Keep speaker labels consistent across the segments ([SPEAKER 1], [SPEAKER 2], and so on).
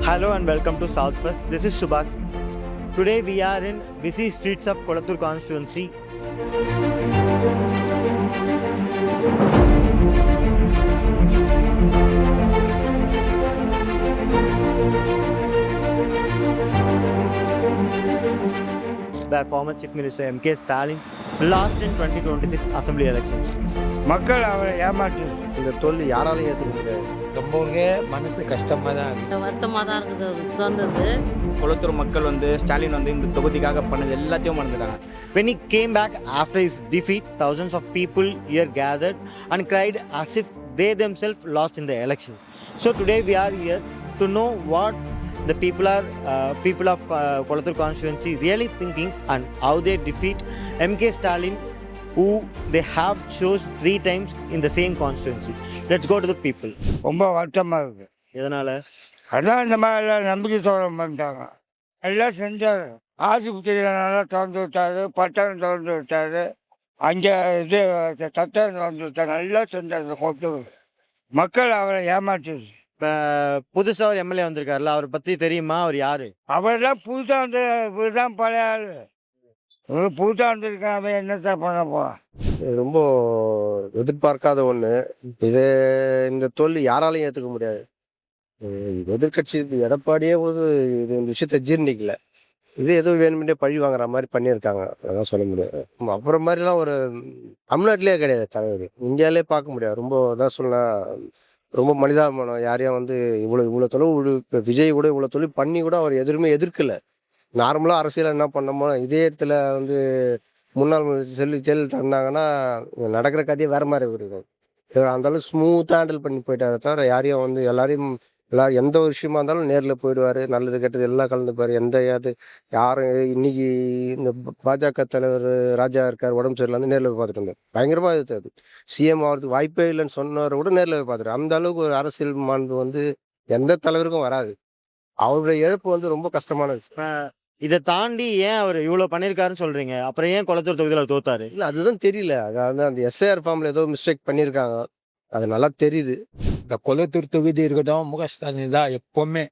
[SPEAKER 1] Hello and welcome to Southwest. This is Subhash. Today we are in busy streets of Kolathur constituency. Where former Chief Minister M.K. Stalin lost in 2026 Assembly elections.
[SPEAKER 2] மக்கள் அவரை ஏமாற்று
[SPEAKER 3] இந்த தோல்வி யாராலையும் ஏற்றுக்க முடியாது.
[SPEAKER 4] ரொம்பவுமே மனசு கஷ்டமாக தான் இருக்குது.
[SPEAKER 5] வருத்தமாக தான் இருக்குது தோணுது.
[SPEAKER 6] கொளத்தூர் மக்கள் ஸ்டாலின் இந்த தொகுதிக்காக பண்ணது எல்லாத்தையும் மறந்துட்டாங்க.
[SPEAKER 1] When he came back after his defeat, thousands of people here gathered and cried as if they themselves lost in the election. So today we are here to know what the people of Kolathur constituency really thinking and how they defeat M.K. Stalin, who they have chose 3 times in the same constituency. Let's go to the people.
[SPEAKER 2] ரொம்ப வருத்தமாக இருக்குது.
[SPEAKER 1] எதனால?
[SPEAKER 2] அதான் இந்த மாதிரி எல்லாம் நம்பிக்கை சோழம் பண்ணிட்டாங்க. எல்லாம் செஞ்சார். ஆஸ்பத்திரியில் நல்லா திறந்து விட்டார், பட்டணம் திறந்து விட்டார், அங்கே இது தத்தம் திறந்து விட்டாங்க, எல்லாம் செஞ்சார். கொத்தூர் மக்கள் அவரை ஏமாற்றுது.
[SPEAKER 1] இப்போ புதுசாக ஒரு எம்எல்ஏ வந்திருக்காருல்ல, அவரை பற்றி தெரியுமா? அவர் யார்?
[SPEAKER 2] அவரெல்லாம் புதுசாக வந்து இவர் தான் பழைய ஆள். இவர் புதுசாக வந்திருக்கான், அவன் என்னத்தான் பண்ண போகிறான்?
[SPEAKER 3] இது ரொம்ப எதிர்பார்க்காத ஒன்று. இந்த தோல்வி யாராலையும் ஏற்றுக்க முடியாது. எதிர்கட்சி எடப்பாடியே இது இந்த விஷயத்தை ஜீர்ணிக்கல. இது ஏதோ வேணுமென்றே பழி வாங்குற மாதிரி பண்ணியிருக்காங்க, அதான் சொல்ல முடியாது. அப்புறம் மாதிரிலாம் ஒரு தமிழ்நாட்டிலே கிடையாது தலைவர், இந்தியாவிலே பார்க்க முடியாது. ரொம்ப தான் சொல்லலாம், ரொம்ப மனிதாபிமானம். யாரையும் இவ்வளோ தொழில் இப்போ விஜய் கூட இவ்வளோ தொழில் பண்ணி கூட அவர் எதுவுமே எதிர்க்கலை. நார்மலாக அரசியல் என்ன பண்ணோமோ இதே இடத்துல முன்னாள் ஜெயலலிதா இருந்தாங்கன்னா நடக்கிற கதையை வேறு மாதிரி இருக்கும். அந்தளவு ஸ்மூத்தாக ஹேண்டில் பண்ணி போயிட்டாரே தவிர யாரையும் எல்லாரும் எந்த ஒரு விஷயமா இருந்தாலும் நேரில் போயிடுவார். நல்லது கெட்டது எல்லாம் கலந்துப்பார். யாரும் இன்னைக்கு இந்த பாஜக தலைவர் ராஜா இருக்கார், உடம்பு சரியில்லை, நேரில் போய் பார்த்துட்டு வந்தார். பயங்கரமாக இருக்காது. சிஎம் ஆகிறதுக்கு வாய்ப்பே இல்லைன்னு சொன்னவரை கூட நேரில் போய் பார்த்துட்டு. அந்த அளவுக்கு ஒரு அரசியல் மாண்பு எந்த தலைவருக்கும் வராது. அவருடைய இழப்பு ரொம்ப கஷ்டமான விஷயம்.
[SPEAKER 1] இதை தாண்டி ஏன் அவர் இவ்வளோ பண்ணியிருக்காருன்னு சொல்கிறீங்க? அப்புறம் ஏன் கொளத்தூர் தொகுதியில் தோத்தாரு?
[SPEAKER 3] இல்லை, அதுதான் தெரியல. அதாவது அந்த எஸ்ஐஆர் ஃபார்மில் ஏதோ மிஸ்டேக் பண்ணியிருக்காங்க, அது நல்லா தெரியுது.
[SPEAKER 4] இந்த கொளத்தூர் தொகுதி இருக்கட்டும், முக ஸ்டாலின் தான் எப்பவுமே.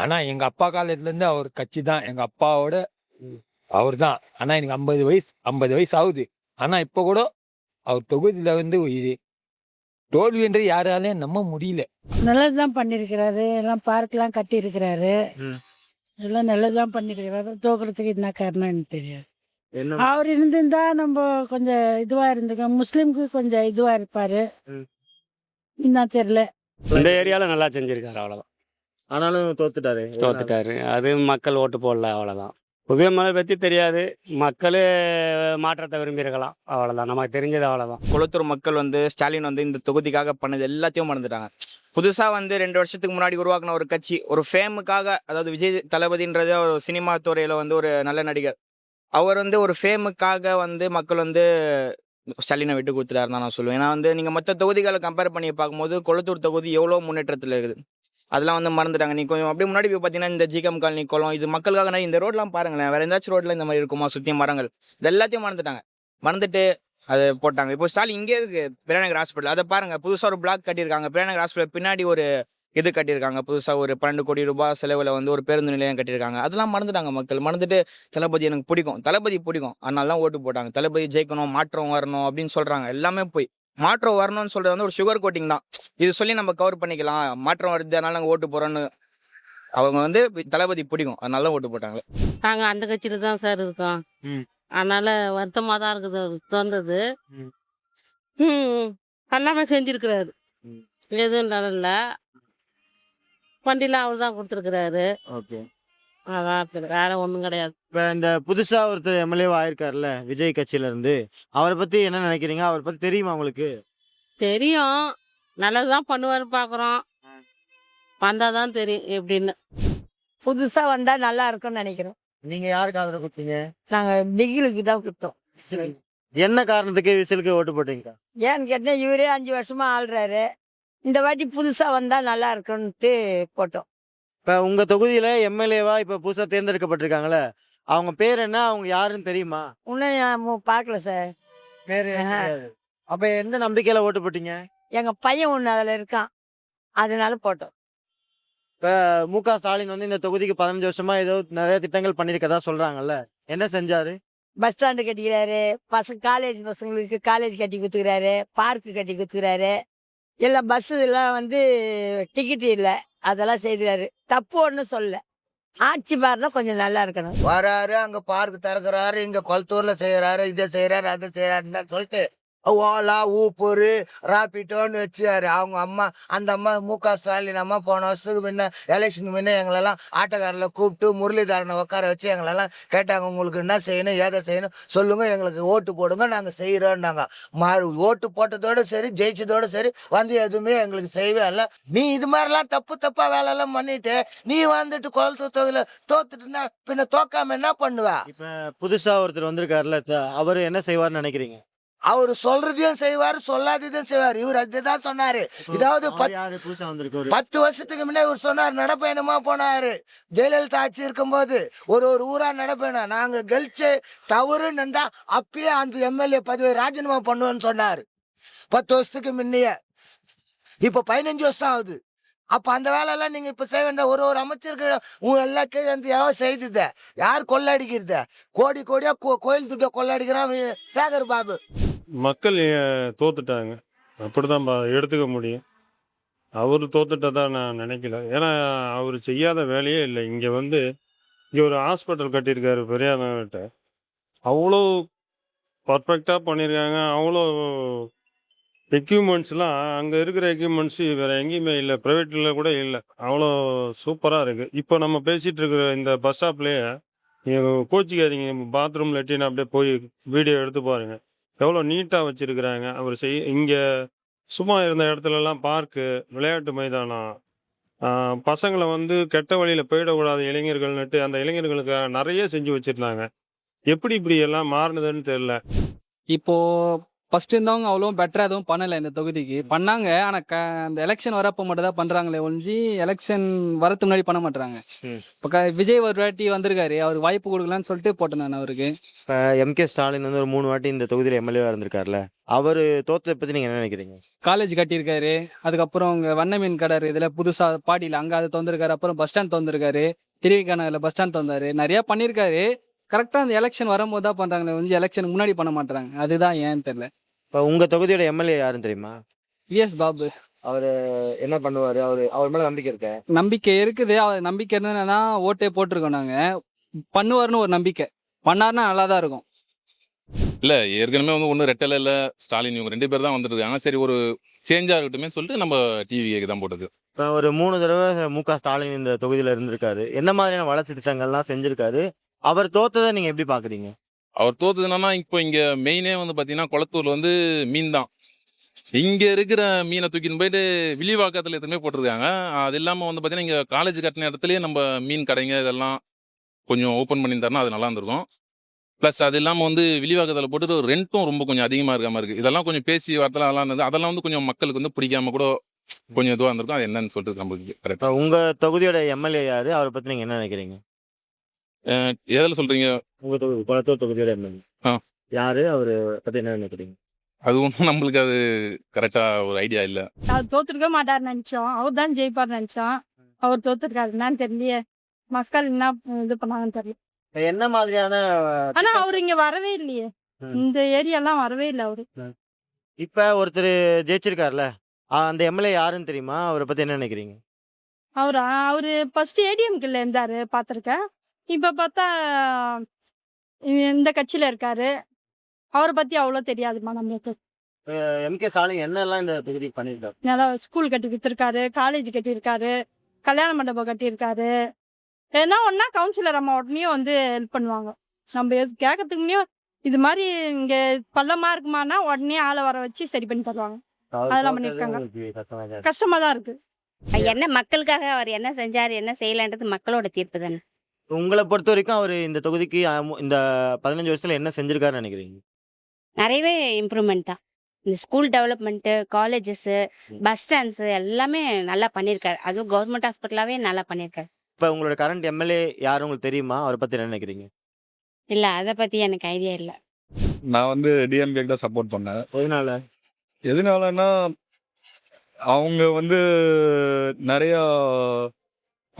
[SPEAKER 4] ஆனால் எங்கள் அப்பா காலத்துலேருந்து அவர் கட்சி தான், எங்கள் அப்பாவோட அவர் தான். ஆனால் எனக்கு 50 வயசு ஆகுது. ஆனால் இப்போ கூட அவர் தொகுதியில் இது தோல்வின்று யாராலையும் நம்ப முடியல.
[SPEAKER 7] நல்லதுதான் பண்ணியிருக்கிறாரு. எல்லாம் பார்க்கெலாம் கட்டியிருக்கிறாரு. எல்லாம் நல்லதுதான் பண்ணியிருக்கிறாரு. தோக்கிறதுக்கு என்ன காரணம் எனக்கு தெரியாது. அவர் இருந்திருந்தா நம்ம கொஞ்சம் இதுவாக இருந்திருக்கோம். முஸ்லீமுக்கு கொஞ்சம் இதுவாக இருப்பார். என்ன தெரியல.
[SPEAKER 8] இந்த ஏரியாவில் நல்லா செஞ்சுருக்காரு, அவ்வளோதான்.
[SPEAKER 1] ஆனாலும்
[SPEAKER 8] தோத்துட்டாரு. அது மக்கள் ஓட்டு போடல, அவ்வளோதான். புதிய மலை பற்றி தெரியாது, மக்கள் மாற்றத்தை விரும்பியிருக்கலாம், அவ்வளோதான். நமக்கு தெரிஞ்சது அவ்வளோதான்.
[SPEAKER 6] கொளத்தூர் மக்கள் ஸ்டாலின் இந்த தொகுதிக்காக பண்ணது எல்லாத்தையும் மறந்துட்டாங்க. புதுசாக 2 வருஷத்துக்கு முன்னாடி உருவாக்கின ஒரு கட்சி, ஒரு ஃபேமுக்காக, அதாவது விஜய் தளபதின்றது ஒரு சினிமா துறையில் ஒரு நல்ல நடிகர். அவர் ஒரு ஃபேமுக்காக மக்கள் ஸ்டாலினை விட்டு கொடுத்துட்டாரு தான் நான் சொல்லுவேன். ஏன்னா நீங்கள் மற்ற தொகுதிகளை கம்பேர் பண்ணி பார்க்கும்போது கொளத்தூர் தொகுதி எவ்வளோ முன்னேற்றத்தில் இருக்குது. அதெல்லாம் மறந்துட்டாங்க. நீ கொஞ்சம் அப்படியே முன்னாடி போய் பார்த்தீங்கன்னா இந்த ஜிகம் காலனி குளம், இது மக்களுக்காக. இந்த ரோட்லாம் பாருங்களேன், வேறு எந்தாச்சும் ரோட்டில் இந்த மாதிரி இருக்குமா? சுற்றி மரங்கள், இது எல்லாத்தையும் மறந்துட்டு அதை போட்டாங்க. இப்போ ஸ்டாலின் இங்கே இருக்கு பெரியாநகர் ஹாஸ்பிட்டல், அதை பாருங்கள். புதுசாக ஒரு பிளாக் கட்டியிருக்காங்க. பெரியாநகர் ஹாஸ்பிட்டல் பின்னாடி ஒரு இது கட்டியிருக்காங்க. புதுசாக ஒரு 12 கோடி ரூபாய் செலவில் ஒரு பேருந்து நிலையம் கட்டியிருக்காங்க. அதெல்லாம் மறந்துட்டாங்க மக்கள். மறந்துட்டு தளபதி எனக்கு பிடிக்கும், தளபதி பிடிக்கும், அதனால தான் ஓட்டு போட்டாங்க. தளபதி ஜெயிக்கணும், மாற்றம் வரணும் அப்படின்னு சொல்கிறாங்க. எல்லாமே போய் மாற்றம் வரணும்னு சொல்கிறது ஒரு சுகர் கோட்டிங் தான். இது சொல்லி நம்ம கவர் பண்ணிக்கலாம், மாற்றம் வருது அதனால நாங்கள் ஓட்டு போகிறோன்னு. அவங்க தளபதி பிடிக்கும், அதனால ஓட்டு போட்டாங்க.
[SPEAKER 5] நாங்கள் அந்த கட்சியில் தான் சார் இருக்கோம். அதனால் வருத்தமாக தான் இருக்குது. தோன்றது எல்லாமே செஞ்சுருக்கிறாரு. எதுவும் இல்லை, வண்டிலாம் அவர் தான் கொடுத்துருக்குறாரு.
[SPEAKER 1] ஓகே,
[SPEAKER 5] அதான் இருக்குது, வேற ஒன்றும் கிடையாது.
[SPEAKER 1] இப்போ இந்த புதுசாக ஒருத்தர் எம்எல்ஏ ஆயிருக்காருல்ல விஜய் கட்சியிலேருந்து, அவரை பற்றி என்ன நினைக்கிறீங்க? அவரை பற்றி தெரியுமா உங்களுக்கு?
[SPEAKER 5] தெரியும், நல்லது தான் பண்ணுவார்னு பார்க்குறோம். வந்தால் தான் தெரியும் எப்படின்னு.
[SPEAKER 7] புதுசாக வந்தால் நல்லா இருக்கும்னு நினைக்கிறோம்.
[SPEAKER 1] நீங்கள் யாருக்கு ஆதரவு கொடுத்தீங்க?
[SPEAKER 7] நாங்கள் பிகிலுக்கு தான் கொடுத்தோம்.
[SPEAKER 1] என்ன காரணத்துக்கு விசிலுக்கு ஓட்டு போட்டீங்க?
[SPEAKER 7] ஏன்னு கேட்டால் இவரே 5 வருஷமாக ஆள்றாரு. இந்த வாட்டி புதுசாக வந்தால் நல்லா இருக்குன்ட்டு போட்டோம்.
[SPEAKER 1] இப்போ உங்கள் தொகுதியில் எம்எல்ஏவா இப்போ புதுசாக தேர்ந்தெடுக்கப்பட்டிருக்காங்களே, அவங்க பேர் என்ன, அவங்க யாருன்னு தெரியுமா?
[SPEAKER 7] இன்னும் நான் பார்க்கல சார்.
[SPEAKER 1] பேர் அப்போ எந்த நம்பிக்கையில் ஓட்டு போட்டீங்க?
[SPEAKER 7] எங்கள் பையன் ஒன்று அதில் இருக்கான், அதனால போட்டோம்.
[SPEAKER 1] இப்போ மு.க. ஸ்டாலின் வந்து இந்த தொகுதிக்கு 15 வருஷமா ஏதோ நிறைய திட்டங்கள் பண்ணியிருக்கதா சொல்றாங்கல்ல, என்ன செஞ்சாரு?
[SPEAKER 9] பஸ் ஸ்டாண்டு கட்டிக்கிறாரு, காலேஜ் பசங்களுக்கு காலேஜ் கட்டி கொடுத்துக்கிறாரு, பார்க்கு கட்டி கொடுத்துக்கிறாரு. எல்லாம் பஸ்ஸுலாம் வந்து டிக்கெட் இல்லை, அதெல்லாம் செய்கிறாரு. தப்பு ஒன்றும் சொல்லல. ஆட்சி மாறினா கொஞ்சம் நல்லா இருக்கணும்.
[SPEAKER 2] வராரு, அங்க பார்க் திறக்கிறாரு, இங்க கொளத்தூர்ல செய்யறாரு, இதை செய்யறாரு, அதை செய்யறாருன்னு தான் சொல்லிட்டு ஓலா ஊப்பூர் ராப்பிட்டோன்னு வச்சாரு. அவங்க அம்மா, அந்த அம்மா மு.க. ஸ்டாலின் அம்மா போன வருஷத்துக்கு முன்ன எலெக்ஷனுக்கு முன்ன எங்களெல்லாம் ஆட்டோக்காரில் கூப்பிட்டு முரளிதரனை உட்கார வச்சு எங்களெல்லாம் கேட்டாங்க, உங்களுக்கு என்ன செய்யணும், ஏதை செய்யணும் சொல்லுங்க, எங்களுக்கு ஓட்டு போடுங்க, நாங்கள் செய்கிறோன்னாங்க. ஓட்டு போட்டதோடு சரி, ஜெயிச்சதோடு சரி, வந்து எதுவுமே எங்களுக்கு செய்யவே இல்லை. நீ இது மாதிரிலாம் தப்பா வேலையெல்லாம் பண்ணிட்டு நீ வந்துட்டு குளத்தூர் தொகுதியில தோத்துட்டுன்னா பின்ன தோக்காம என்ன பண்ணுவ?
[SPEAKER 1] இப்போ புதுசா ஒருத்தர் வந்திருக்காருல்ல, அவர் என்ன செய்வார்னு நினைக்கிறீங்க?
[SPEAKER 2] அவரு சொல்றதையும் செய்வாரு, சொல்லாததையும் செய்வாரு. இவர் அதுதான் சொன்னாரு. இதாவது
[SPEAKER 1] அவர் யாரு புதுசா வந்திருக்காரு?
[SPEAKER 2] 10 வருஷத்துக்கு முன்னே இவர் சொன்னார், நடப்பயணமா போனாரு. ஜெயலலிதா ஆட்சி இருக்கும்போது ஒரு ஊரா நடப்பயணம், நாங்க கழிச்சு தவறுன்னு இருந்தா அப்பயே அந்த எம்எல்ஏ பதவியை ராஜினாமா பண்ணுவோன்னு சொன்னாரு 10 வருஷத்துக்கு முன்னையே. இப்ப 15 வருஷம் ஆகுது. அப்ப அந்த வேலையெல்லாம் நீங்க இப்ப செய்ய வேண்டிய ஒரு அமைச்சருக்கு உங்க எல்லாம் கீழே வந்து எவன் செய்தத, யார் கொள்ளடிக்கிறத? கோடி கோடியா கோயில் துட்ட கொள்ளடிக்கிறான் சேகர் பாபு.
[SPEAKER 10] மக்கள் தோத்துட்டாங்க, அப்படிதான் எடுத்துக்க முடியும். அவர் தோத்துட்டதா நான் நினைக்கல. ஏன்னா அவர் செய்யாத வேலையே இல்லை. இங்கே இங்கே ஒரு ஹாஸ்பிட்டல் கட்டியிருக்காரு பெரியார்கிட்ட, அவ்வளோ பர்ஃபெக்டாக பண்ணியிருக்காங்க. அவ்வளோ எக்யூப்மெண்ட்ஸ்லாம் அங்கே இருக்கிற எக்யூப்மெண்ட்ஸு வேறு எங்கேயுமே இல்லை, ப்ரைவேட்டில் கூட இல்லை. அவ்வளோ சூப்பராக இருக்குது. இப்போ நம்ம பேசிகிட்டு இருக்கிற இந்த பஸ் ஸ்டாப்லேயே நீங்கள் கோச்சிக்காதீங்க, பாத்ரூம் லெட்டின் அப்படியே போய் வீடியோ எடுத்து பாருங்கள், எவ்வளோ நீட்டாக வச்சுருக்குறாங்க. அவர் இங்கே சும்மா இருந்த இடத்துலலாம் பார்க்கு, விளையாட்டு மைதானம், பசங்களை கெட்ட வழியில் போயிடக்கூடாது இளைஞர்கள்னுட்டு அந்த இளைஞர்களுக்கு நிறைய செஞ்சு வச்சுருந்தாங்க. எப்படி இப்படி எல்லாம் மாறினதுன்னு தெரில.
[SPEAKER 11] இப்போ ஃபர்ஸ்ட் இருந்தவங்க அவ்வளோ பெட்டராக எதுவும் பண்ணலை இந்த தொகுதிக்கு. பண்ணாங்க, ஆனால் அந்த எலெக்ஷன் வரப்போ மட்டும் தான் பண்ணுறாங்களே ஒழிஞ்சு எலெக்ஷன் வரதுக்கு முன்னாடி பண்ண மாட்டுறாங்க. இப்போ விஜய் ஒரு வாட்டி வந்திருக்காரு, அவருக்கு வாய்ப்பு கொடுக்கலான்னு சொல்லிட்டு போட்டேன் நான் அவருக்கு.
[SPEAKER 1] இப்போ எம்.கே. ஸ்டாலின் வந்து ஒரு 3 வாட்டி இந்த தொகுதியில் எம்எல்ஏவாக இருந்திருக்காருல்ல, அவர் தோத்ததை பற்றி நீங்கள் என்ன நினைக்கிறீங்க?
[SPEAKER 11] காலேஜ் கட்டியிருக்காரு, அதுக்கப்புறம் இங்கே வண்ண மீன் கடை இதில் புதுசாக பாடியில் அங்கே அதை திறந்துருக்காரு, அப்புறம் பஸ் ஸ்டாண்ட் திறந்துருக்காரு, திருவிக்கானவில் பஸ் ஸ்டாண்ட் திறந்தாரு, நிறையா பண்ணியிருக்காரு. கரெக்டாக அந்த எலெக்ஷன் வரும்போது தான் பண்ணுறாங்களே ஒழிஞ்சு எலெக்ஷனுக்கு முன்னாடி பண்ண மாட்டுறாங்க. அதுதான் ஏன்னு தெரியல.
[SPEAKER 1] இப்போ உங்கள் தொகுதியோட எம்எல்ஏ யாருன்னு தெரியுமா?
[SPEAKER 11] விஎஸ் பாபு.
[SPEAKER 3] அவர் என்ன பண்ணுவார்? அவர் மேலே நம்பிக்கை இருக்க?
[SPEAKER 11] நம்பிக்கை இருக்குது. அவர் நம்பிக்கை என்னன்னா ஓட்டே போட்டிருக்கோம் நாங்கள். பண்ணுவார்னு ஒரு நம்பிக்கை, பண்ணார்னா நல்லா தான் இருக்கும்.
[SPEAKER 12] இல்லை, ஏற்கனவே ஒன்றும் ரெட்டலை இல்லை ஸ்டாலின், இவங்க 2 பேர் தான் வந்துட்டு இருக்காங்க. சரி, ஒரு சேஞ்சாக இருக்கட்டுமே சொல்லிட்டு நம்ம டிவிக்கு தான் போட்டது.
[SPEAKER 1] இப்போ ஒரு 3 தடவை மு.க. ஸ்டாலின் இந்த தொகுதியில் இருந்திருக்காரு. என்ன மாதிரியான வளர்ச்சி திட்டங்கள்லாம் செஞ்சுருக்காரு? அவர் தோத்ததை நீங்கள் எப்படி பார்க்குறீங்க?
[SPEAKER 12] அவர் தோத்தது என்னன்னா, இப்போ இங்கே மெயினே பார்த்தீங்கன்னா குளத்தூர்ல மீன் தான். இங்கே இருக்கிற மீனை தூக்கின்னு போயிட்டு வில்லிவாக்கத்தில் எதுவுமே போட்டிருக்காங்க. அது இல்லாமல் பார்த்தீங்கன்னா இங்கே காலேஜ் கட்டின இடத்துலயே நம்ம மீன் கடைங்க இதெல்லாம் கொஞ்சம் ஓப்பன் பண்ணியிருந்தாருன்னா அது நல்லா இருந்திருக்கும். ப்ளஸ் அது இல்லாமல் வில்லிவாக்கத்தில் போட்டுட்டு ரெண்ட்டும் ரொம்ப கொஞ்சம் அதிகமாக இருக்க மாதிரி இருக்குது. இதெல்லாம் கொஞ்சம் பேசி வார்த்தைலாம் நல்லா இருந்தது. அதெல்லாம் கொஞ்சம் மக்களுக்கு பிடிக்காம கூட கொஞ்சம் இதுவாக இருந்திருக்கும். அது என்னன்னு சொல்லிட்டு நம்மளுக்கு
[SPEAKER 1] இப்போ
[SPEAKER 12] கரெக்டாக.
[SPEAKER 1] உங்கள் தொகுதியோட எம்எல்ஏ யார்? அவரை பற்றி நீங்கள் என்ன நினைக்கிறீங்க?
[SPEAKER 12] எதில் சொல்கிறீங்க?
[SPEAKER 1] உங்கள் தொகுதி குளத்தூர் தொகுதியோட எம்எல்ஏ யார்? அவரை பற்றி என்ன நினைக்கிறீங்க?
[SPEAKER 12] அது ஒன்றும் நம்மளுக்கு அது கரெக்டாக ஒரு ஐடியா இல்லை.
[SPEAKER 7] அவர் தோத்துருக்க மாட்டார் நினைச்சோம், அவர் தான் ஜெயிப்பார் நினைச்சோம். அவர் தோத்துருக்காரு, என்னன்னு தெரியலையே. மக்கள் என்ன இது பண்ணாங்கன்னு தெரியல.
[SPEAKER 1] என்ன மாதிரியான
[SPEAKER 7] ஆனா அவர் இங்க வரவே இல்லையே, இந்த ஏரியாலாம் வரவே இல்லை அவரு.
[SPEAKER 1] இப்போ ஒருத்தர் ஜெயிச்சிருக்காருல, அந்த எம்எல்ஏ யாருன்னு தெரியுமா? அவரை பற்றி என்ன நினைக்கிறீங்க?
[SPEAKER 7] அவரு ஃபர்ஸ்ட் ஏடிஎம்கில் இருந்தாரு, பார்த்துருக்கேன். இப்போ பார்த்தா இந்த கட்சியில் இருக்காரு. அவரை பற்றி அவ்வளோ தெரியாதுமா நம்மளுக்கு.
[SPEAKER 1] எம்.கே. ஸ்டாலின் என்னெல்லாம் இந்த தொகுதிக்கு பண்ணியிருக்காரு?
[SPEAKER 7] நல்லா ஸ்கூல் கட்டி கொடுத்துருக்காரு, காலேஜ் கட்டியிருக்காரு, கல்யாண மண்டபம் கட்டியிருக்காரு. ஏன்னா ஒன்றா கவுன்சிலர் அம்மா உடனே ஹெல்ப் பண்ணுவாங்க. நம்ம கேட்கறதுக்கு முன்னே இது மாதிரி இங்கே பள்ளமாக இருக்குமானா உடனே ஆளை வர வச்சு சரி பண்ணி தருவாங்க. அதெல்லாம் பண்ணியிருக்காங்க. கஷ்டமாக தான் இருக்குது.
[SPEAKER 13] என்ன மக்களுக்காக அவர் என்ன செஞ்சார், என்ன செய்யலான்றது மக்களோட தீர்ப்பு தானே.
[SPEAKER 1] உங்களை பொறுத்த வரைக்கும் அவர் இந்த தொகுதிக்கு இந்த 15 வருஷத்துல என்ன செஞ்சிருக்காருன்னு நினைக்கிறீங்க?
[SPEAKER 13] நிறையவே இம்ப்ரூவ்மெண்ட் தான். இந்த school development, colleges, bus stands எல்லாமே நல்லா பண்ணியிருக்காரு. அதுவும் கவர்மெண்ட் ஹாஸ்பிட்டலாகவே நல்லா பண்ணியிருக்காரு.
[SPEAKER 1] இப்போ உங்களோட கரண்ட் எம்எல்ஏ யார் உங்களுக்கு தெரியுமா? அவரை பற்றி என்ன நினைக்கிறீங்க?
[SPEAKER 13] இல்லை, அதை பற்றி எனக்கு ஐடியா இல்லை.
[SPEAKER 14] நான் டிஎம்கேக்கு தான் சப்போர்ட் பண்ணேன்.
[SPEAKER 10] எதனாலன்னா
[SPEAKER 14] அவங்க நிறையா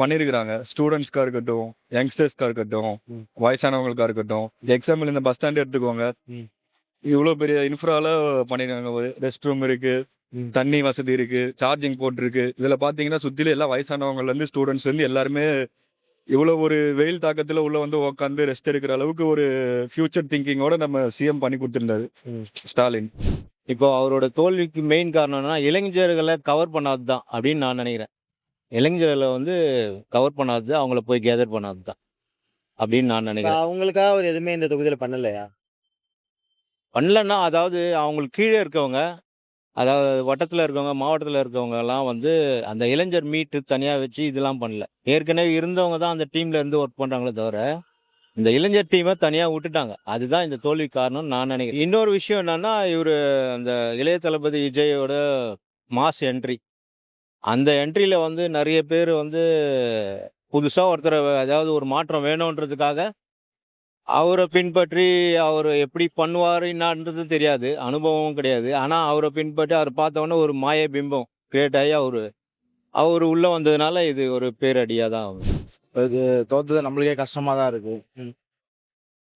[SPEAKER 14] பண்ணியிருக்கிறாங்க. ஸ்டூடெண்ட்ஸ்க்காக இருக்கட்டும், யங்ஸ்டர்ஸ்க்காக இருக்கட்டும், வயசானவங்களுக்காக இருக்கட்டும். எக்ஸாம்பிள் இந்த பஸ் ஸ்டாண்ட் எடுத்துக்கோங்க. இவ்வளோ பெரிய இன்ஃப்ரால பண்ணியிருக்காங்க. ஒரு ரெஸ்ட் ரூம் இருக்கு, தண்ணி வசதி இருக்கு, சார்ஜிங் போர்ட் இருக்கு. இதில் பார்த்தீங்கன்னா சுற்றிலும் எல்லாம் வயசானவங்கலேருந்து ஸ்டூடெண்ட்ஸ்லேருந்து எல்லாருமே இவ்வளோ ஒரு வெயில் தாக்கத்தில் உள்ள வந்து உட்காந்து ரெஸ்ட் எடுக்கிற அளவுக்கு ஒரு ஃபியூச்சர் திங்கிங்கோட நம்ம சிஎம் பண்ணி கொடுத்துருந்தாரு ஸ்டாலின்.
[SPEAKER 1] இப்போ அவரோட தோல்விக்கு மெயின் காரணம்னா இளைஞர்களை கவர் பண்ணாது தான் அப்படின்னு நான் நினைக்கிறேன். இளைஞர்களை வந்து கவர் பண்ணாது, அவங்கள போய் கேதர் பண்ணாது தான் அப்படின்னு நான் நினைக்கிறேன். அவங்களுக்காக அவர் எதுவுமே இந்த தொகுதியில் பண்ணலையா? பண்ணலன்னா அதாவது அவங்களுக்கு கீழே இருக்கவங்க, அதாவது வட்டத்தில் இருக்கவங்க, மாவட்டத்தில் இருக்கவங்க எல்லாம் வந்து அந்த இளைஞர் மீட்டு தனியாக வச்சு இதெல்லாம் பண்ணல. ஏற்கனவே இருந்தவங்க தான் அந்த டீம்ல இருந்து ஒர்க் பண்ணுறாங்களே தவிர இந்த இளைஞர் டீமை தனியாக விட்டுட்டாங்க. அதுதான் இந்த தோல்வி காரணம் நான் நினைக்கிறேன். இன்னொரு விஷயம் என்னன்னா, இவர் அந்த இளைய தளபதி விஜயோட மாஸ் என்ட்ரி, அந்த என்ட்ரியில் வந்து நிறைய பேர் வந்து புதுசாக ஒருத்தரை, அதாவது ஒரு மாற்றம் வேணுன்றதுக்காக அவரை பின்பற்றி அவர் எப்படி பண்ணுவார் என்னன்றது தெரியாது, அனுபவமும் கிடையாது. ஆனால் அவரை பின்பற்றி அவர் பார்த்தோன்னே ஒரு மாய பிம்பம் கிரியேட் ஆகி அவர் உள்ளே வந்ததுனால இது ஒரு பேரடியாக தான் ஆகும்.
[SPEAKER 2] இது தோத்தது நம்மளுக்கே கஷ்டமாக தான் இருக்கு.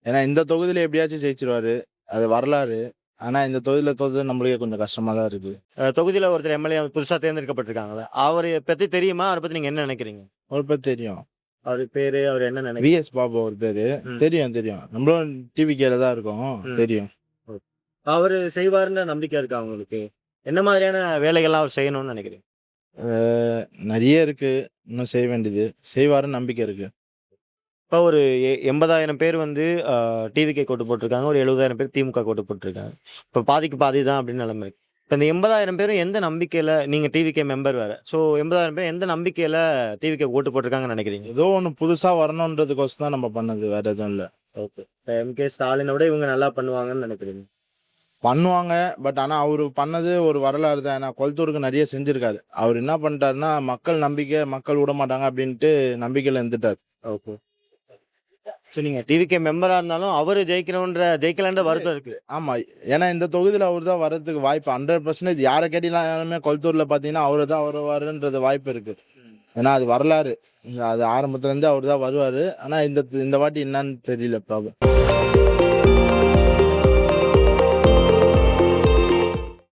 [SPEAKER 2] ஏன்னா இந்த தொகுதியில் எப்படியாச்சும் ஜெயிச்சிருவாரு, அது வரலாறு. ஆனால் இந்த தொகுதியில் தோத்தது நம்மளுக்கே கொஞ்சம் கஷ்டமாக தான் இருக்கு.
[SPEAKER 1] தொகுதியில் ஒருத்தர் எம்எல்ஏ புதுசாக தேர்ந்தெடுக்கப்பட்டிருக்காங்களே, அவரை பற்றி தெரியுமா? அவரை பற்றி நீங்கள் என்ன நினைக்கிறீங்க?
[SPEAKER 2] ஒரு பேர் தெரியும்,
[SPEAKER 1] அவர் பேர், அவர் என்ன நினைக்கிறீங்க?
[SPEAKER 2] விஎஸ் பாபு ஒரு பேர் தெரியும். நம்மளும் டிவிகேல தான் இருக்கோம், தெரியும்.
[SPEAKER 1] அவர் செய்வாருன்ற நம்பிக்கை இருக்கா அவங்களுக்கு? என்ன மாதிரியான வேலைகள்லாம் அவர் செய்யணும்னு நினைக்கிறீங்க?
[SPEAKER 2] நிறைய இருக்கு, இன்னும் செய்ய வேண்டியது, செய்வாருன்னு நம்பிக்கை இருக்கு.
[SPEAKER 1] இப்போ ஒரு 80,000 பேர் வந்து டிவிகே கோட்டு போட்டிருக்காங்க, ஒரு 70,000 பேர் திமுக கோட்டு போட்டிருக்காங்க. இப்போ பாதிக்கு பாதி தான் அப்படின்னு நிலைமை இருக்கு. இப்போ இந்த 80,000 பேரும் எந்த நம்பிக்கையில், நீங்கள் டிவிகே மெம்பர் வேறு, ஸோ 80,000 பேர் எந்த நம்பிக்கையில் டிவிகே ஓட்டு போட்டிருக்காங்கன்னு நினைக்கிறீங்க?
[SPEAKER 2] ஏதோ ஒன்று புதுசாக வரணுன்றதுக்கோசம் தான் நம்ம பண்ணது, வேற எதுவும் இல்லை.
[SPEAKER 1] ஓகே. இப்போ எம்கே ஸ்டாலினை விட இவங்க நல்லா பண்ணுவாங்கன்னு நினைக்கிறீங்க?
[SPEAKER 2] பண்ணுவாங்க, பட் ஆனால் அவர் பண்ணது ஒரு வரலாறு தான். ஏன்னா கொளத்தூருக்கு நிறைய செஞ்சுருக்காரு. அவர் என்ன பண்ணிட்டாருன்னா, மக்கள் நம்பிக்கை, மக்கள் விட மாட்டாங்க அப்படின்ட்டு நம்பிக்கையில் இருந்துட்டார்.
[SPEAKER 1] ஓகே. ஸோ நீங்கள் டிவிகே மெம்பராக இருந்தாலும் அவர் ஜெயிக்கலன்ற வருத்தம் இருக்குது.
[SPEAKER 2] ஆமாம், ஏன்னா இந்த தொகுதியில் அவர் தான் வர்றதுக்கு வாய்ப்பு 100%. யாரை கேட்டீங்கன்னாலுமே கொளத்தூரில் பார்த்தீங்கன்னா அவர் தான் வருவாருன்றது வாய்ப்பு இருக்குது. ஏன்னா அது வரலாறு, அது ஆரம்பத்துலேருந்து அவர் தான் வருவார். ஆனால் இந்த வாட்டி என்னன்னு தெரியல ப்ராப்ளம்.